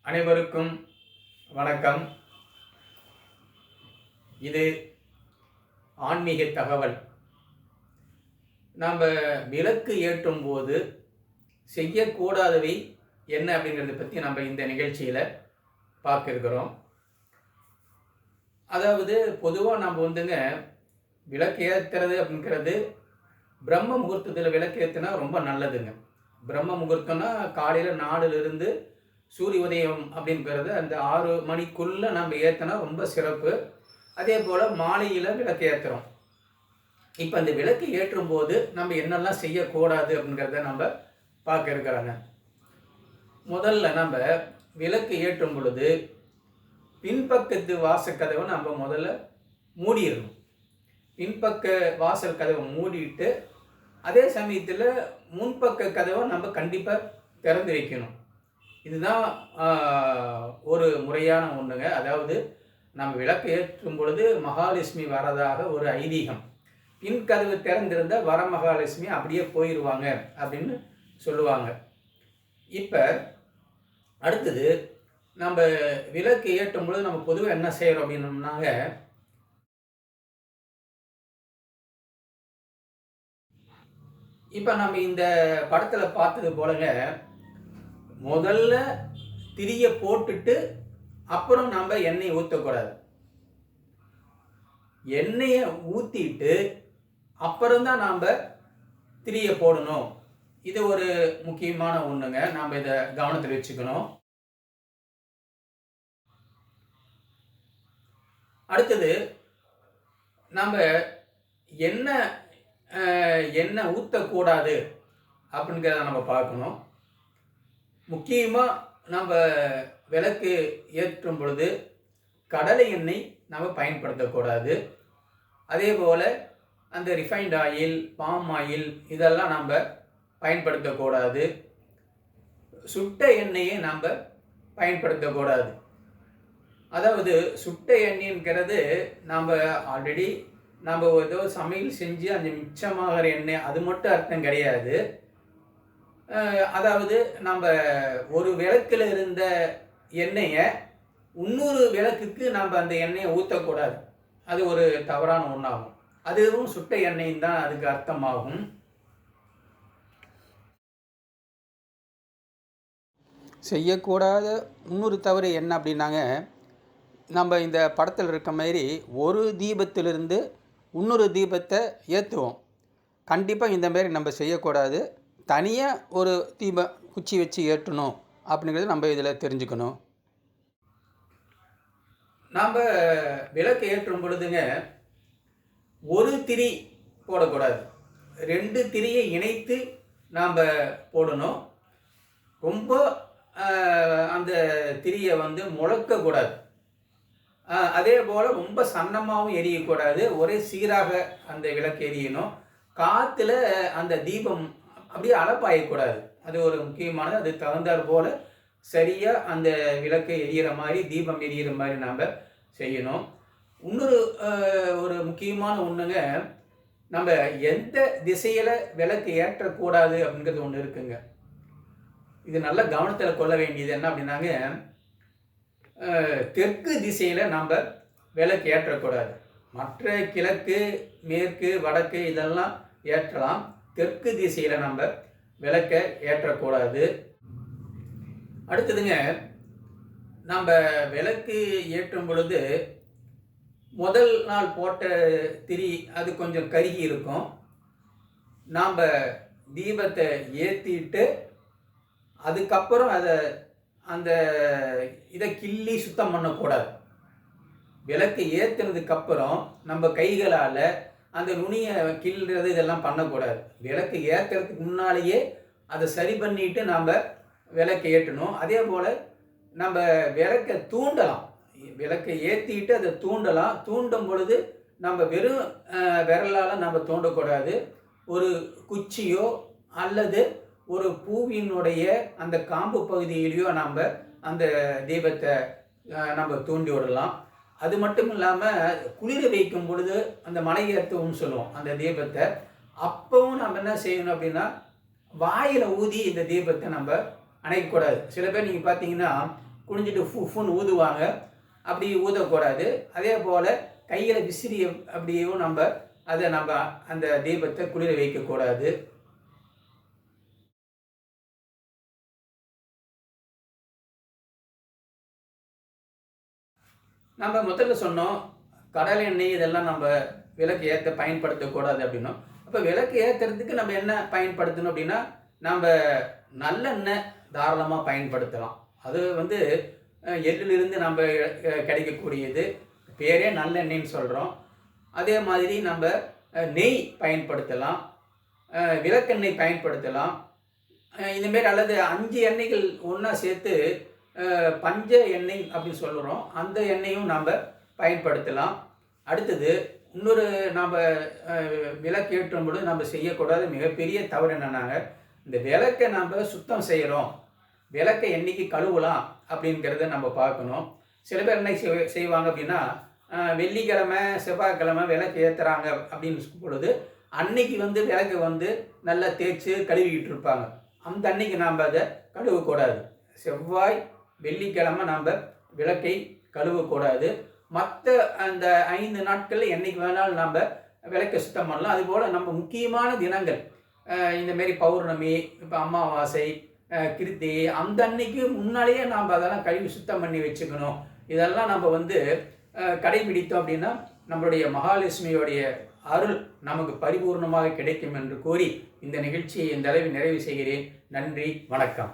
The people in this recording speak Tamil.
அனைவருக்கும் வணக்கம். இது ஆன்மீக தகவல். நாம் விளக்கு ஏற்றும் போது செய்யக்கூடாதவை என்ன அப்படிங்கிறத பற்றி நம்ம இந்த நிகழ்ச்சியில் பார்க்க இருக்கிறோம். அதாவது பொதுவாக நம்ம விளக்கு ஏற்றுறது அப்படிங்கிறது பிரம்ம முகூர்த்தத்தில் விளக்கு ஏற்றினா ரொம்ப நல்லதுங்க. பிரம்ம முகூர்த்தம்னா காலையில் 4லிருந்து சூரிய உதயம் அப்படிங்கிறது அந்த 6 மணிக்குள்ளே நம்ம ஏற்றினா ரொம்ப சிறப்பு. அதே போல் மாலையில் விளக்கு ஏற்றுறோம். இப்போ அந்த விளக்கு ஏற்றும் போது நம்ம என்னெல்லாம் செய்யக்கூடாது அப்படிங்கிறத நம்ம பார்க்க இருக்கிறாங்க. முதல்ல நம்ம விளக்கு ஏற்றும் பொழுது பின்பக்கத்து வாசக்கதவை நம்ம முதல்ல மூடிடணும். பின்பக்க வாசல் கதவை மூடிட்டு அதே சமயத்தில் முன்பக்க கதவை நம்ம கண்டிப்பாக திறந்து வைக்கணும். இதுதான் ஒரு முறையான ஒன்றுங்க. அதாவது நம்ம விளக்கு ஏற்றும் பொழுது மகாலட்சுமி வரதாக ஒரு ஐதீகம். பின் கதவு திறந்திருந்தால் வர மகாலட்சுமி அப்படியே போயிடுவாங்க அப்படின்னு சொல்லுவாங்க. இப்போ அடுத்தது நம்ம விளக்கு ஏற்றும் பொழுது நம்ம பொதுவாக என்ன செய்கிறோம் அப்படின்னோம்னாங்க, இப்போ நம்ம இந்த படத்தில் பார்த்தது போலங்க, முதல்ல திரியை போட்டுட்டு அப்புறம் நம்ம எண்ணெய் ஊற்றக்கூடாது. எண்ணெயை ஊற்றிட்டு அப்புறம்தான் நாம் திரியை போடணும். இது ஒரு முக்கியமான ஒன்றுங்க. நாம் இதை கவனத்தில் வச்சுக்கணும். அடுத்தது நம்ம எண்ணெய் ஊற்றக்கூடாது அப்படிங்கிறத நம்ம பார்க்கணும். முக்கியமாக நம்ம விளக்கு ஏற்றும் பொழுது கடலை எண்ணெய் நம்ம பயன்படுத்தக்கூடாது. அதே போல் அந்த ரிஃபைண்ட் ஆயில், பாம் ஆயில் இதெல்லாம் நம்ம பயன்படுத்தக்கூடாது. சுட்ட எண்ணெயை நம்ம பயன்படுத்தக்கூடாது. அதாவது சுட்ட எண்ணெய்ங்கிறது நம்ம ஆல்ரெடி நம்ம ஏதோ சமையல் செஞ்சு அந்த மிச்சமாகிற எண்ணெய், அது மட்டும் அர்த்தம் கிடையாது. அதாவது நம்ம ஒரு விளக்கில் இருந்த எண்ணெயை இன்னொரு விளக்குக்கு நம்ம அந்த எண்ணெயை ஊற்றக்கூடாது. அது ஒரு தவறான ஒன்றாகும். அதுவும் சுட்ட எண்ணெயும் தான் அதுக்கு அர்த்தமாகும். செய்யக்கூடாத இன்னொரு தவறு என்ன அப்படின்னாங்க, நம்ம இந்த படத்தில் இருக்க மாதிரி ஒரு தீபத்திலிருந்து இன்னொரு தீபத்தை ஏற்றுவோம். கண்டிப்பாக இந்த மாதிரி நம்ம செய்யக்கூடாது. தனியாக ஒரு தீபம் குச்சி வச்சு ஏற்றணும் அப்படிங்கிறது நம்ம இதில் தெரிஞ்சுக்கணும். நாம் விளக்கு ஏற்றும் பொழுதுங்க ஒரு திரி போடக்கூடாது. 2 திரியை இணைத்து நாம் போடணும். ரொம்ப அந்த திரியை முழக்கக்கூடாது. அதே போல் ரொம்ப சன்னமாகவும் எரியக்கூடாது. ஒரே சீராக அந்த விளக்கு எரியணும். காற்றுல அந்த தீபம் அப்படியே அலப்பாயக்கூடாது. அது ஒரு முக்கியமானது. அது தகுந்தாற் போல் சரியாக அந்த விளக்கு எரியிற மாதிரி, தீபம் எரியிற மாதிரி நாம் செய்யணும். இன்னொரு ஒரு முக்கியமான ஒன்றுங்க, நம்ம எந்த திசையில் விளக்கு ஏற்றக்கூடாது அப்படிங்கிறது ஒன்று இருக்குங்க. இது நல்ல கவனத்தில் கொள்ள வேண்டியது என்ன அப்படின்னாங்க, தெற்கு திசையில் நம்ம விளக்கு ஏற்றக்கூடாது. மற்ற கிழக்கு, மேற்கு, வடக்கு இதெல்லாம் ஏற்றலாம். தெற்கு திசையில் நம்ம விளக்கை ஏற்றக்கூடாது. அடுத்ததுங்க, நம்ம விளக்கு ஏற்றும் பொழுது முதல் நாள் போட்ட திரி அது கொஞ்சம் கருகி இருக்கும். நாம் தீபத்தை ஏற்றிட்டு அதுக்கப்புறம் அந்த இதை கிள்ளி சுத்தம் பண்ணக்கூடாது. விளக்கு ஏற்றுனதுக்கப்புறம் நம்ம கைகளால் அந்த நுனியை கிள்றது இதெல்லாம் பண்ணக்கூடாது. விளக்கு ஏற்றுறதுக்கு முன்னாலேயே அதை சரி பண்ணிவிட்டு நாம் விளக்கு ஏற்றணும். அதே போல் நம்ம விளக்கை தூண்டலாம். விளக்கை ஏற்றிட்டு அதை தூண்டலாம். தூண்டும் பொழுது நம்ம வெறும் விரலால் நம்ம தூண்டக்கூடாது. ஒரு குச்சியோ அல்லது ஒரு பூவினுடைய அந்த காம்பு பகுதியிலையோ நம்ம அந்த தீபத்தை நம்ம தூண்டி விடலாம். அது மட்டும் இல்லாமல் குளிர வைக்கும் பொழுது அந்த மலை ஏற்றம்னு சொல்லுவோம் அந்த தீபத்தை. அப்பவும் நம்ம என்ன செய்யணும் அப்படின்னா, வாயில் ஊதி இந்த தீபத்தை நம்ம அணைக்கக்கூடாது. சில பேர் நீங்கள் பார்த்தீங்கன்னா குனிஞ்சிட்டு ஃபுன்னு ஊதுவாங்க. அப்படி ஊதக்கூடாது. அதே போல் கையில் விசிறி அப்படியும் நம்ம அந்த தீபத்தை குளிர வைக்கக்கூடாது. நம்ம முதல்ல சொன்னோம், கடலை எண்ணெய் இதெல்லாம் நம்ம விளக்கு ஏற்ற பயன்படுத்தக்கூடாது அப்படின்னோம். அப்போ விளக்கு ஏற்றுறதுக்கு நம்ம என்ன பயன்படுத்தணும் அப்படின்னா, நம்ம நல்லெண்ணெய் தாராளமாக பயன்படுத்தலாம். அது வந்து எள்ளிலிருந்து நம்ம கிடைக்கக்கூடியது. பேரே நல்லெண்ணெய்ன்னு சொல்கிறோம். அதே மாதிரி நம்ம நெய் பயன்படுத்தலாம், விளக்கெண்ணெய் பயன்படுத்தலாம். இந்தமாரி அல்லது 5 எண்ணெய்கள் ஒன்றா சேர்த்து பஞ்ச எண்ணெய் அப்படின்னு சொல்கிறோம். அந்த எண்ணெயும் நம்ம பயன்படுத்தலாம். அடுத்தது இன்னொரு நம்ம விளக்கு ஏற்றும் பொழுது நம்ம செய்யக்கூடாத மிகப்பெரிய தவறு என்னன்னாங்க, இந்த விளக்கை நம்ம சுத்தம் செய்கிறோம், விளக்கை என்றைக்கு கழுவலாம் அப்படிங்கிறத நம்ம பார்க்கணும். சில பேர் என்ன செய்வாங்க அப்படின்னா, வெள்ளிக்கிழமை செவ்வாய்க்கிழமை விளக்கு ஏற்றுறாங்க அப்படின்னு பொழுது அன்னைக்கு வந்து விளக்கை வந்து நல்லா தேய்ச்சி கழுவிக்கிட்டு இருப்பாங்க. அந்த அன்னைக்கு நாம் அதை கழுவக்கூடாது. செவ்வாய் வெள்ளிக்கிழமை நாம் விளக்கை கழுவக்கூடாது. மற்ற அந்த 5 நாட்களில் என்றைக்கு வேணாலும் நம்ம விளக்கை சுத்தம் பண்ணலாம். அதுபோல் நம்ம முக்கியமான தினங்கள் இந்தமாரி பௌர்ணமி, இப்போ அமாவாசை, கிருத்திகை, அந்த அன்னைக்கு முன்னாலேயே நாம் அதெல்லாம் கழுவி சுத்தம் பண்ணி வச்சுக்கணும். இதெல்லாம் நம்ம வந்து கடைபிடித்தோம் அப்படின்னா நம்மளுடைய மகாலட்சுமியோடைய அருள் நமக்கு பரிபூர்ணமாக கிடைக்கும் என்று கூறி இந்த நிகழ்ச்சியை இந்த அளவில் நிறைவு செய்கிறேன். நன்றி, வணக்கம்.